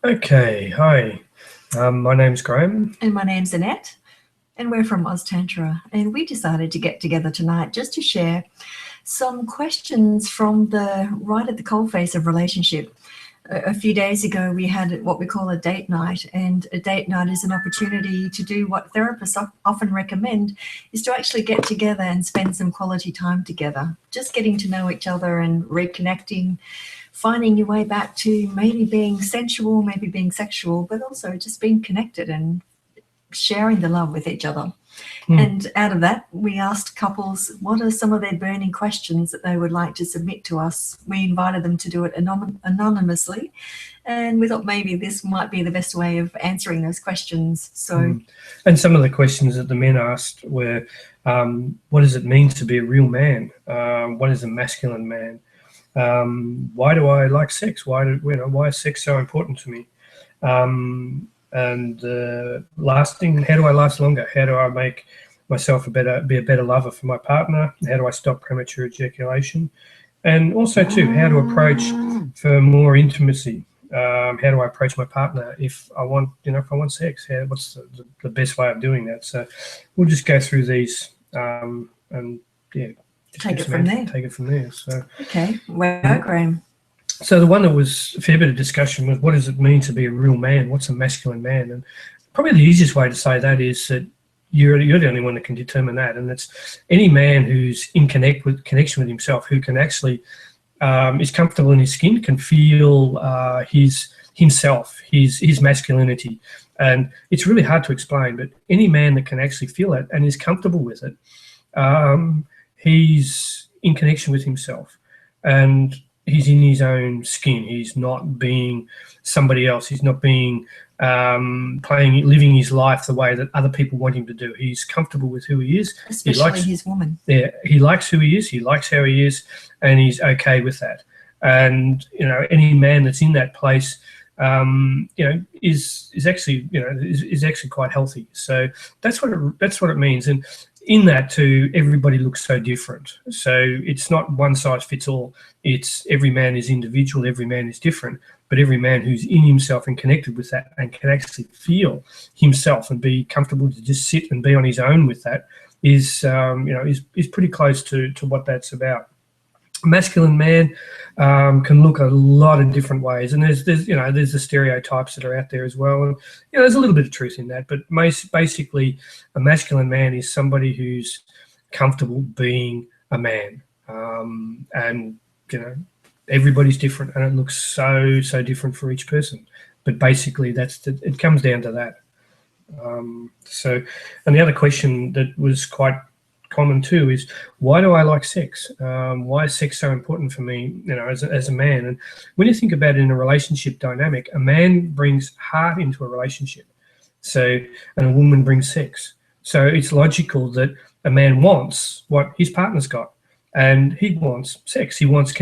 Okay, hi. My name's Graham. And my name's Annette, and we're from Oztantra. And we decided to get together tonight just to share some questions from right at the coalface of relationship. A few days ago, we had what we call a date night, and a date night is an opportunity to do what therapists often recommend, is to actually get together and spend some quality time together, just getting to know each other and reconnecting, finding your way back to maybe being sensual, maybe being sexual, but also just being connected and sharing the love with each other. And out of that, we asked couples what are some of their burning questions that they would like to submit to us. We invited them to do it anonymously, and we thought maybe this might be the best way of answering those questions. So, And some of the questions that the men asked were, what does it mean to be a real man? What is a masculine man? Why do I like sex? Why is sex so important to me? And lasting, how do I last longer? How do I make myself be a better lover for my partner? How do I stop premature ejaculation? And also too, how to approach for more intimacy. How do I approach my partner if I want sex? What's the best way of doing that? So we'll just go through these and take it from there. Take it from there. So okay, well, Graham. So the one that was a fair bit of discussion was, what does it mean to be a real man? What's a masculine man? And probably the easiest way to say that is that you're the only one that can determine that. And it's any man who's in connection with himself, who can actually is comfortable in his skin, can feel himself, his masculinity. And it's really hard to explain, but any man that can actually feel it and is comfortable with it, he's in connection with himself. And he's in his own skin. He's not being somebody else. He's not being living his life the way that other people want him to do. He's comfortable with who he is. Especially his woman. Yeah, he likes who he is. He likes how he is, and he's okay with that. And any man that's in that place, is actually quite healthy. So that's what it means. And in that too, everybody looks so different. So it's not one size fits all. It's every man is individual, every man is different, but every man who's in himself and connected with that and can actually feel himself and be comfortable to just sit and be on his own with that is pretty close to what that's about. A masculine man can look a lot of different ways, and there's the stereotypes that are out there as well, and there's a little bit of truth in that. But basically, a masculine man is somebody who's comfortable being a man, and everybody's different, and it looks so different for each person. But basically, it comes down to that. And the other question that was quite common too is, why do I like sex? Why is sex so important for me, as a man? And when you think about it in a relationship dynamic, a man brings heart into a relationship, and a woman brings sex. So it's logical that a man wants what his partner's got, and he wants sex. He wants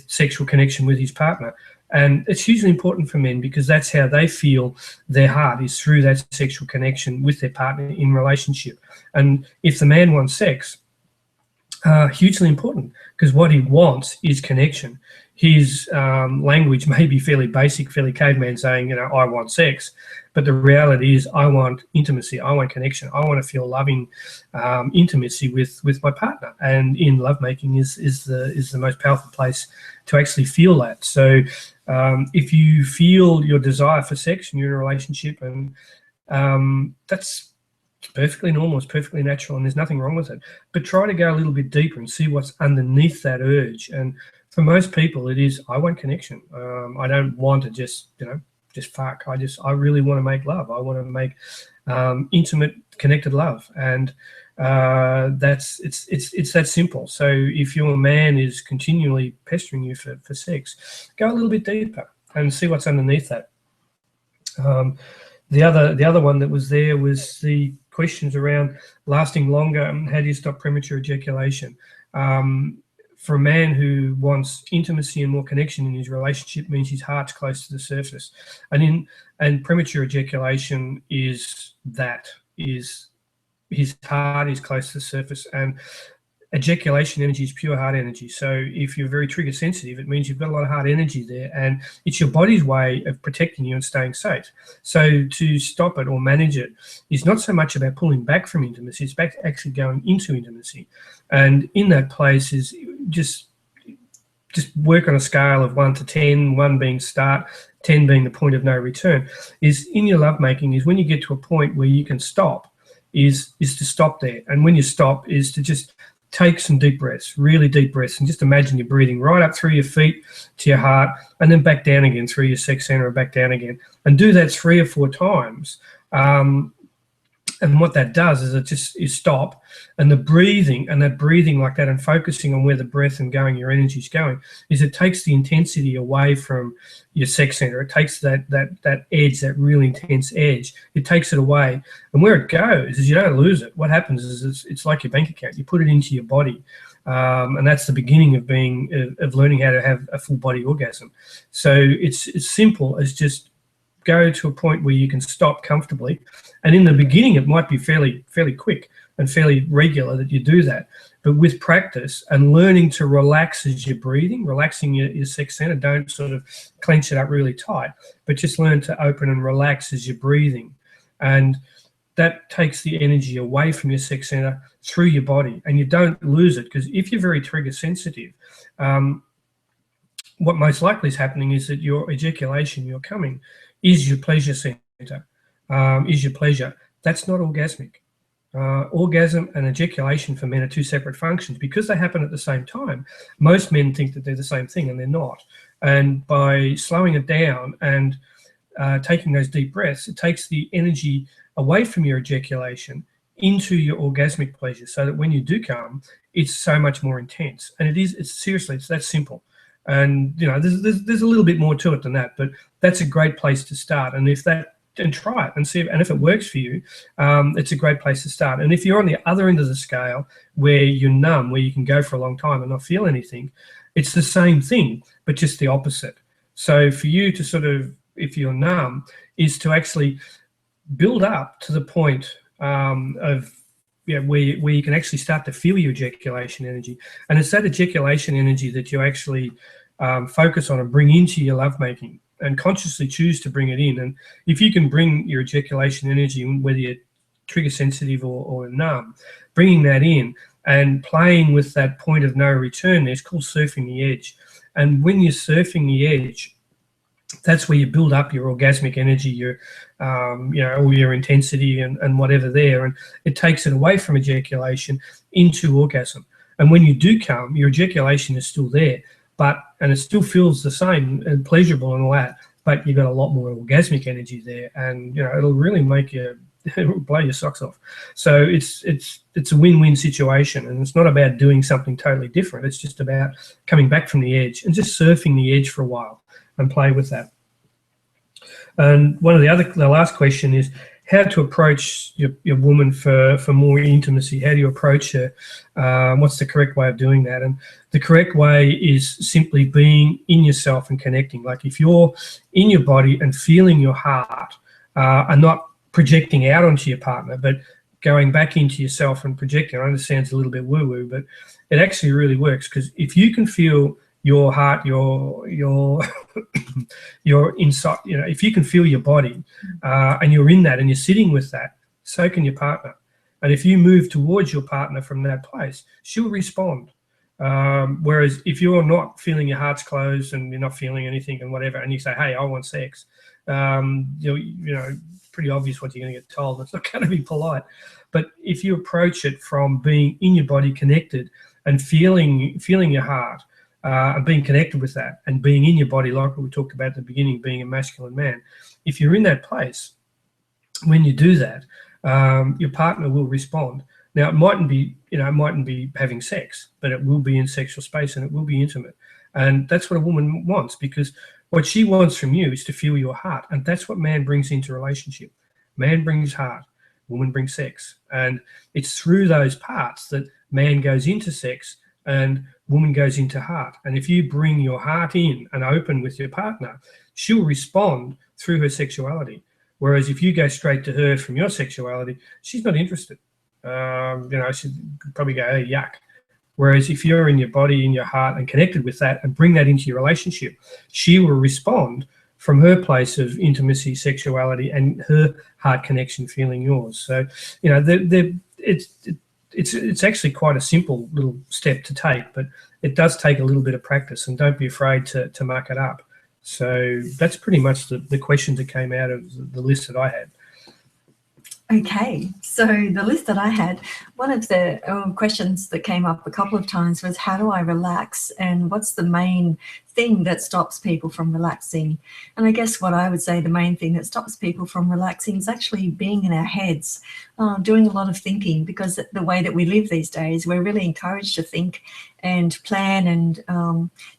sexual connection with his partner. And it's hugely important for men because that's how they feel their heart, is through that sexual connection with their partner in relationship. And if the man wants sex, hugely important, because what he wants is connection. His language may be fairly basic, fairly caveman, saying, I want sex. But the reality is, I want intimacy. I want connection. I want to feel loving intimacy with my partner. And in lovemaking is the most powerful place to actually feel that. So if you feel your desire for sex and you're in a relationship, and that's perfectly normal, it's perfectly natural, and there's nothing wrong with it. But try to go a little bit deeper and see what's underneath that urge. And for most people, it is, I want connection. I don't want to just fuck. I really want to make love. I want to make intimate, connected love. And it's that simple. So if your man is continually pestering you for sex, go a little bit deeper and see what's underneath that. The other one that was there was the questions around lasting longer and how do you stop premature ejaculation. For a man who wants intimacy and more connection in his relationship, means his heart's close to the surface, and premature ejaculation is his heart is close to the surface. And ejaculation energy is pure heart energy. So if you're very trigger sensitive, it means you've got a lot of heart energy there, and it's your body's way of protecting you and staying safe. So to stop it or manage it is not so much about pulling back from intimacy, it's back actually going into intimacy. And in that place is just work on a scale of 1 to 10, 1 being start, 10 being the point of no return. Is in your lovemaking is when you get to a point where you can stop, is to stop there. And when you stop is to just take some deep breaths, really deep breaths, and just imagine you're breathing right up through your feet to your heart, and then back down again through your sex center and back down again. And do that 3 or 4 times. And what that does is it just is stop, and the breathing, and that breathing like that and focusing on where the breath and going, your energy is going, is it takes the intensity away from your sex center. It takes that edge, that really intense edge, it takes it away. And where it goes is you don't lose it. What happens is it's like your bank account. You put it into your body. And that's the beginning of learning how to have a full body orgasm. So it's as simple as just go to a point where you can stop comfortably. And in the beginning, it might be fairly quick and fairly regular that you do that. But with practice and learning to relax as you're breathing, relaxing your sex center, don't sort of clench it up really tight, but just learn to open and relax as you're breathing. And that takes the energy away from your sex center through your body, and you don't lose it. Because if you're very trigger sensitive, what most likely is happening is that your ejaculation, your coming, is your pleasure center, is your pleasure. That's not orgasmic. Orgasm and ejaculation for men are 2 separate functions. Because they happen at the same time, most men think that they're the same thing, and they're not. And by slowing it down and taking those deep breaths, it takes the energy away from your ejaculation into your orgasmic pleasure, so that when you do come, it's so much more intense. And it's seriously, it's that simple. And there's a little bit more to it than that, but that's a great place to start. And try it and see if it works for you. It's a great place to start. And if you're on the other end of the scale where you're numb, where you can go for a long time and not feel anything, it's the same thing, but just the opposite. So for you to sort of, if you're numb, is to actually build up to the point of where you can actually start to feel your ejaculation energy. And it's that ejaculation energy that you actually focus on and bring into your lovemaking, and consciously choose to bring it in. And if you can bring your ejaculation energy, whether you're trigger sensitive or numb, bringing that in and playing with that point of no return, it's called surfing the edge. And when you're surfing the edge, that's where you build up your orgasmic energy, your all your intensity and whatever there, and it takes it away from ejaculation into orgasm. And when you do come, your ejaculation is still there, and it still feels the same and pleasurable and all that, but you've got a lot more orgasmic energy there, and it'll really make you blow your socks off. So it's a win-win situation, and it's not about doing something totally different. It's just about coming back from the edge and just surfing the edge for a while and play with that. And the last question is how to approach your woman for more intimacy. How do you approach her? What's the correct way of doing that? And the correct way is simply being in yourself and connecting. Like if you're in your body and feeling your heart, and not projecting out onto your partner, but going back into yourself and projecting. I understand it's a little bit woo-woo, but it actually really works, because if you can feel your heart, your inside, if you can feel your body, and you're in that and you're sitting with that, so can your partner. And if you move towards your partner from that place, she'll respond. Whereas if you're not feeling, your heart's closed and you're not feeling anything and whatever, and you say, hey, I want sex, it's pretty obvious what you're going to get told. It's not going to be polite. But if you approach it from being in your body, connected, and feeling your heart, and being connected with that, and being in your body, like what we talked about at the beginning, being a masculine man, if you're in that place, when you do that, your partner will respond. Now, it mightn't be having sex, but it will be in sexual space, and it will be intimate. And that's what a woman wants, because what she wants from you is to feel your heart. And that's what man brings into relationship. Man brings heart, woman brings sex. And it's through those parts that man goes into sex and woman goes into heart. And if you bring your heart in and open with your partner, she'll respond through her sexuality. Whereas if you go straight to her from your sexuality, she's not interested. She'd probably go, hey, yuck. Whereas if you're in your body, in your heart, and connected with that, and bring that into your relationship, she will respond from her place of intimacy, sexuality, and her heart connection feeling yours. So, you know, it's actually quite a simple little step to take, but it does take a little bit of practice, and don't be afraid to muck it up. So that's pretty much the questions that came out of the list that I had. Okay, so the list that I had, one of the questions that came up a couple of times was, how do I relax, and what's the main thing that stops people from relaxing? And I guess what I would say the main thing that stops people from relaxing is actually being in our heads, doing a lot of thinking, because the way that we live these days, we're really encouraged to think and plan and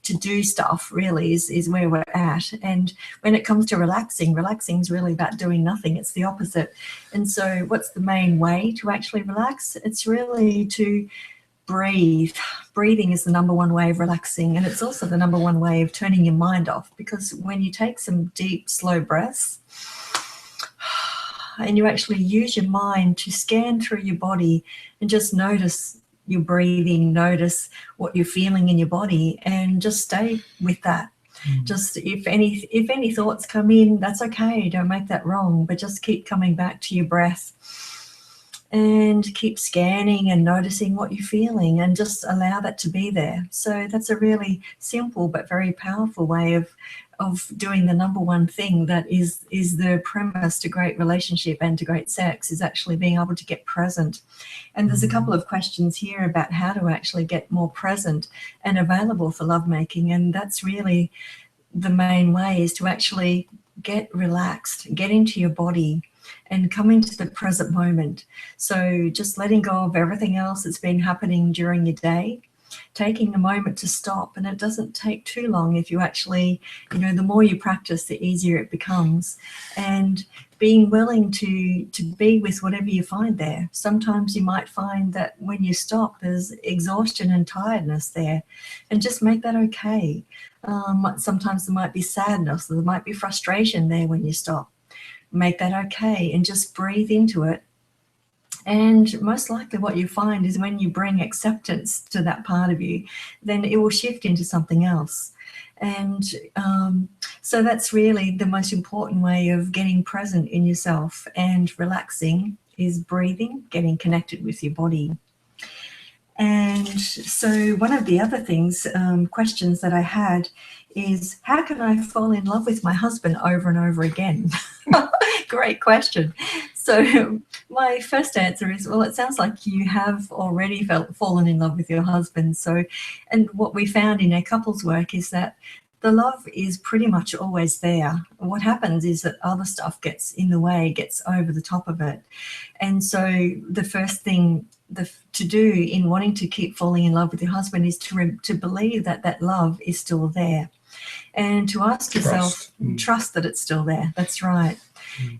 to do stuff, really is where we're at. And when it comes to relaxing is really about doing nothing. It's the opposite. And so what's the main way to actually relax? It's really to breathe. Breathing is the number one way of relaxing, and it's also the number one way of turning your mind off, because when you take some deep, slow breaths and you actually use your mind to scan through your body and just notice your breathing, notice what you're feeling in your body, and just stay with that. Just if any thoughts come in, that's okay, don't make that wrong, but just keep coming back to your breath and keep scanning and noticing what you're feeling, and just allow that to be there. So that's a really simple but very powerful way of doing the number one thing that is the premise to great relationship and to great sex, is actually being able to get present. And there's a couple of questions here about how to actually get more present and available for lovemaking, and that's really the main way, is to actually get relaxed, get into your body, and come into the present moment. So just letting go of everything else that's been happening during your day, taking a moment to stop. And it doesn't take too long if you actually, the more you practice, the easier it becomes. And being willing to be with whatever you find there. Sometimes you might find that when you stop, there's exhaustion and tiredness there, and just make that okay. Sometimes there might be sadness, or there might be frustration there when you stop. Make that okay, and just breathe into it. And most likely what you find is when you bring acceptance to that part of you, then it will shift into something else. And so that's really the most important way of getting present in yourself and relaxing, is breathing, getting connected with your body. And so one of the other things, questions that I had is, how can I fall in love with my husband over and over again? Great question. So my first answer is, well, it sounds like you have already fallen in love with your husband. So, and what we found in our couples work is that the love is pretty much always there. What happens is that other stuff gets in the way, gets over the top of it. And so the first thing to do in wanting to keep falling in love with your husband is to believe that that love is still there, and to ask yourself, trust that it's still there. That's right.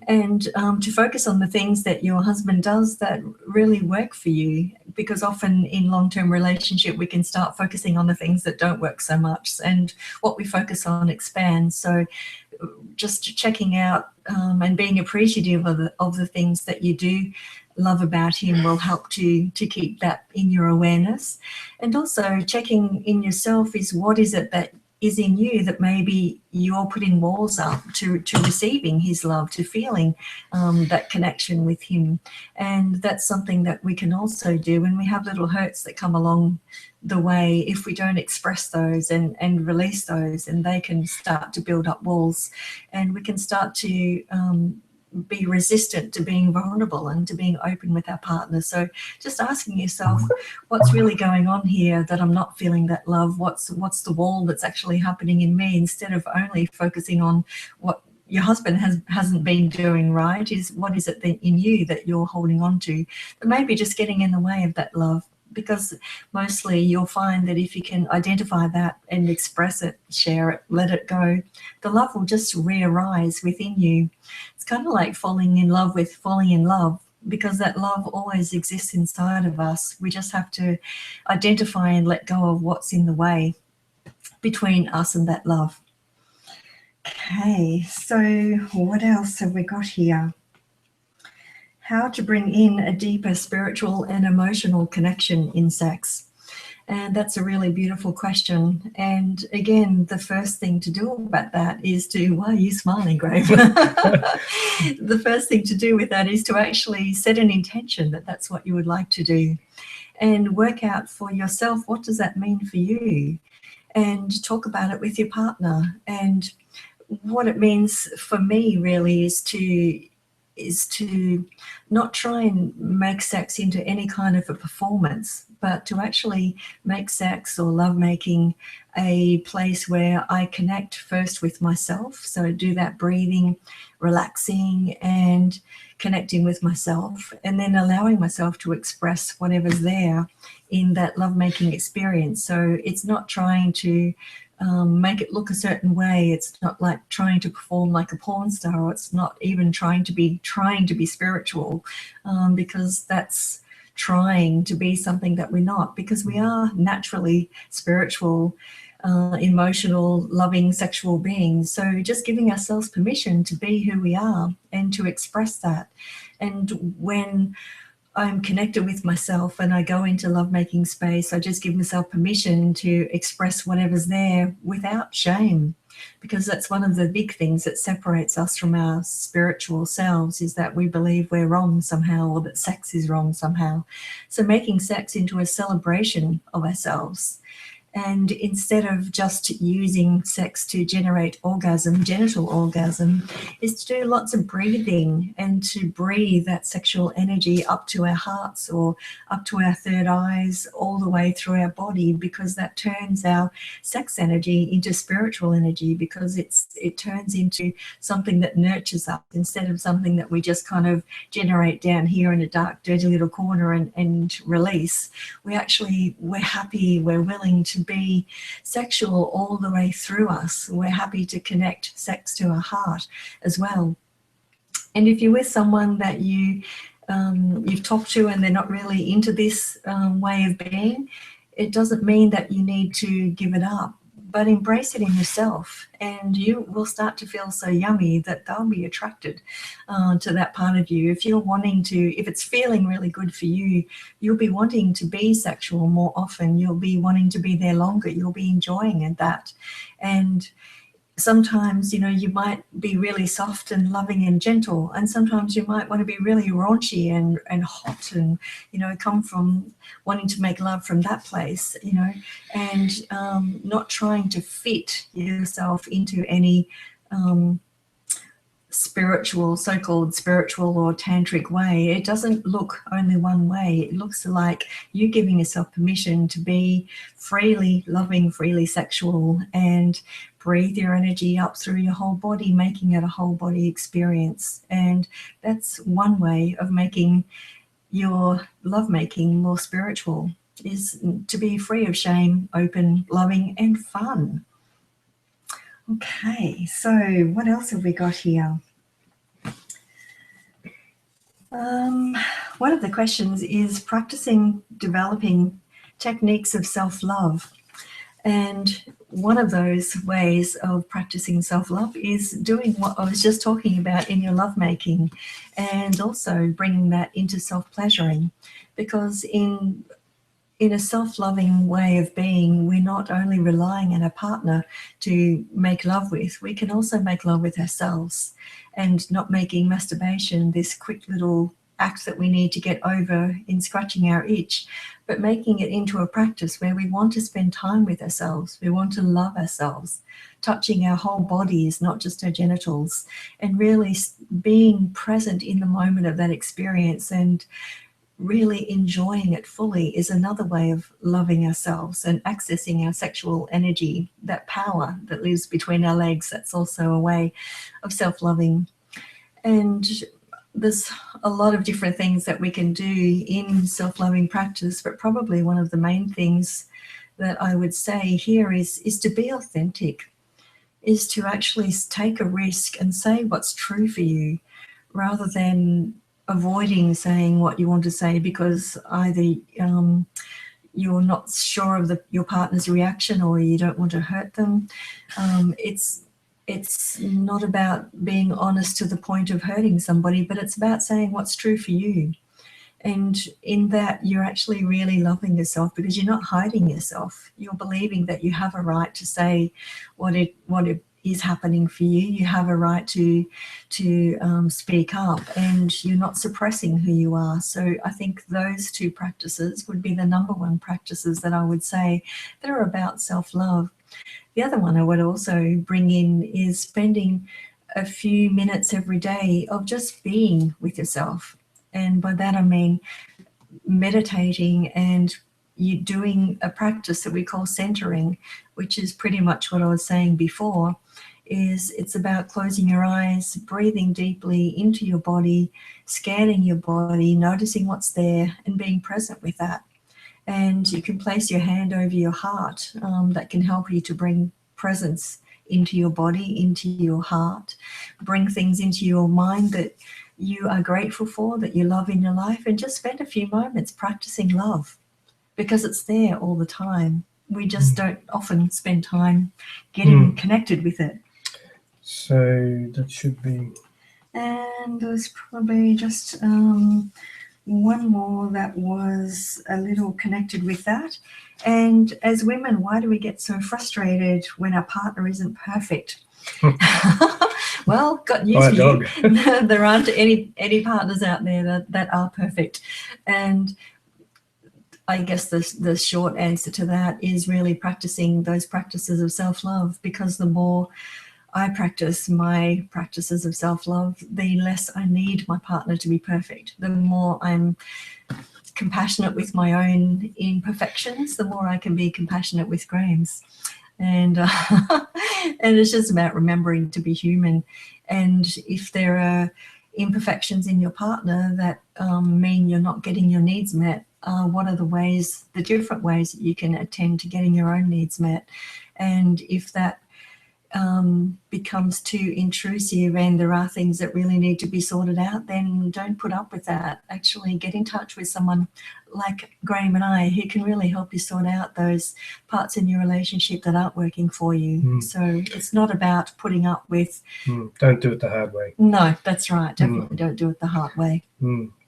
And to focus on the things that your husband does that really work for you, because often in long-term relationship we can start focusing on the things that don't work so much, and what we focus on expands. So just checking out and being appreciative of the things that you do love about him will help to keep that in your awareness. And also checking in yourself is, what is it that is in you that maybe you're putting walls up to receiving his love, to feeling that connection with him. And that's something that we can also do when we have little hurts that come along the way. If we don't express those and release those, and they can start to build up walls, and we can start to be resistant to being vulnerable and to being open with our partner. So just asking yourself, what's really going on here that I'm not feeling that love? What's the wall that's actually happening in me, instead of only focusing on what your husband hasn't been doing right, is what is it in you that you're holding on to that may be just getting in the way of that love. Because mostly you'll find that if you can identify that and express it, share it, let it go, the love will just re-arise within you. It's kind of like falling in love with falling in love, because that love always exists inside of us. We just have to identify and let go of what's in the way between us and that love. Okay, so what else have we got here? How to bring in a deeper spiritual and emotional connection in sex. And that's a really beautiful question. And again, the first thing to do about that is to, why are you smiling, Graham? The first thing to do with that is to actually set an intention that that's what you would like to do, and work out for yourself, what does that mean for you? And talk about it with your partner. And what it means for me really is to not try and make sex into any kind of a performance, but to actually make sex or lovemaking a place where I connect first with myself. So do that breathing, relaxing and connecting with myself, and then allowing myself to express whatever's there in that lovemaking experience. So it's not trying to make it look a certain way. It's not like trying to perform like a porn star, or it's not even trying to be spiritual, because that's trying to be something that we're not, because we are naturally spiritual, emotional, loving, sexual beings. So just giving ourselves permission to be who we are and to express that. And when I'm connected with myself and I go into lovemaking space, I just give myself permission to express whatever's there without shame, because that's one of the big things that separates us from our spiritual selves, is that we believe we're wrong somehow, or that sex is wrong somehow. So making sex into a celebration of ourselves, and instead of just using sex to generate orgasm, genital orgasm, is to do lots of breathing and to breathe that sexual energy up to our hearts or up to our third eyes, all the way through our body, because that turns our sex energy into spiritual energy, because it turns into something that nurtures us, instead of something that we just kind of generate down here in a dark, dirty little corner and release. We're happy, we're willing to be sexual all the way through us. We're happy to connect sex to our heart as well. And if you're with someone that you've talked to and they're not really into this way of being, it doesn't mean that you need to give it up, but embrace it in yourself, and you will start to feel so yummy that they'll be attracted to that part of you. If it's feeling really good for you, you'll be wanting to be sexual more often. You'll be wanting to be there longer. You'll be enjoying that. And sometimes, you might be really soft and loving and gentle, and sometimes you might want to be really raunchy and hot and, come from wanting to make love from that place, and not trying to fit yourself into any so-called spiritual or tantric way. It doesn't look only one way. It looks like you giving yourself permission to be freely loving, freely sexual, and breathe your energy up through your whole body, making it a whole body experience. And that's one way of making your lovemaking more spiritual, is to be free of shame, open, loving, and fun. Okay, so what else have we got here? One of the questions is developing techniques of self-love. And one of those ways of practicing self-love is doing what I was just talking about in your lovemaking, and also bringing that into self-pleasuring, because in a self-loving way of being, we're not only relying on a partner to make love with, we can also make love with ourselves, and not making masturbation this quick little act that we need to get over in scratching our itch, but making it into a practice where we want to spend time with ourselves. We want to love ourselves, touching our whole bodies, not just our genitals, and really being present in the moment of that experience and really enjoying it fully is another way of loving ourselves and accessing our sexual energy, that power that lives between our legs. That's also a way of self-loving. And there's a lot of different things that we can do in self-loving practice, but probably one of the main things that I would say here is to be authentic, is to actually take a risk and say what's true for you, rather than avoiding saying what you want to say because either you're not sure of your partner's reaction or you don't want to hurt them. It's not about being honest to the point of hurting somebody, but it's about saying what's true for you. And in that, you're actually really loving yourself because you're not hiding yourself. You're believing that you have a right to say what it is happening for you. You have a right to speak up, and you're not suppressing who you are. So I think those two practices would be the number one practices that I would say that are about self-love. The other one I would also bring in is spending a few minutes every day of just being with yourself. And by that I mean meditating, and you doing a practice that we call centering, which is pretty much what I was saying before. It's about closing your eyes, breathing deeply into your body, scanning your body, noticing what's there, and being present with that. And you can place your hand over your heart. That can help you to bring presence into your body, into your heart, bring things into your mind that you are grateful for, that you love in your life, and just spend a few moments practicing love, because it's there all the time. We just don't often spend time getting connected with it. So that should be... And there's probably just one more that was a little connected with that. And as women, why do we get so frustrated when our partner isn't perfect? Well, got news for you. There aren't any partners out there that are perfect. And I guess the short answer to that is really practicing those practices of self-love, because the more I practice my practices of self-love, the less I need my partner to be perfect. The more I'm compassionate with my own imperfections, the more I can be compassionate with Graham's. And and it's just about remembering to be human. And if there are imperfections in your partner that mean you're not getting your needs met, what are the different ways that you can attend to getting your own needs met? And if that becomes too intrusive and there are things that really need to be sorted out, then don't put up with that. Actually get in touch with someone like Graham and I, who can really help you sort out those parts in your relationship that aren't working for you. So it's not about putting up with... Don't do it the hard way. No, that's right. Definitely don't do it the hard way.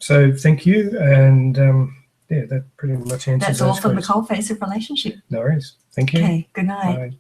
So thank you. And yeah, that pretty much answers That's all from the cold face of relationship. No worries. Thank you. Okay, good night. Bye.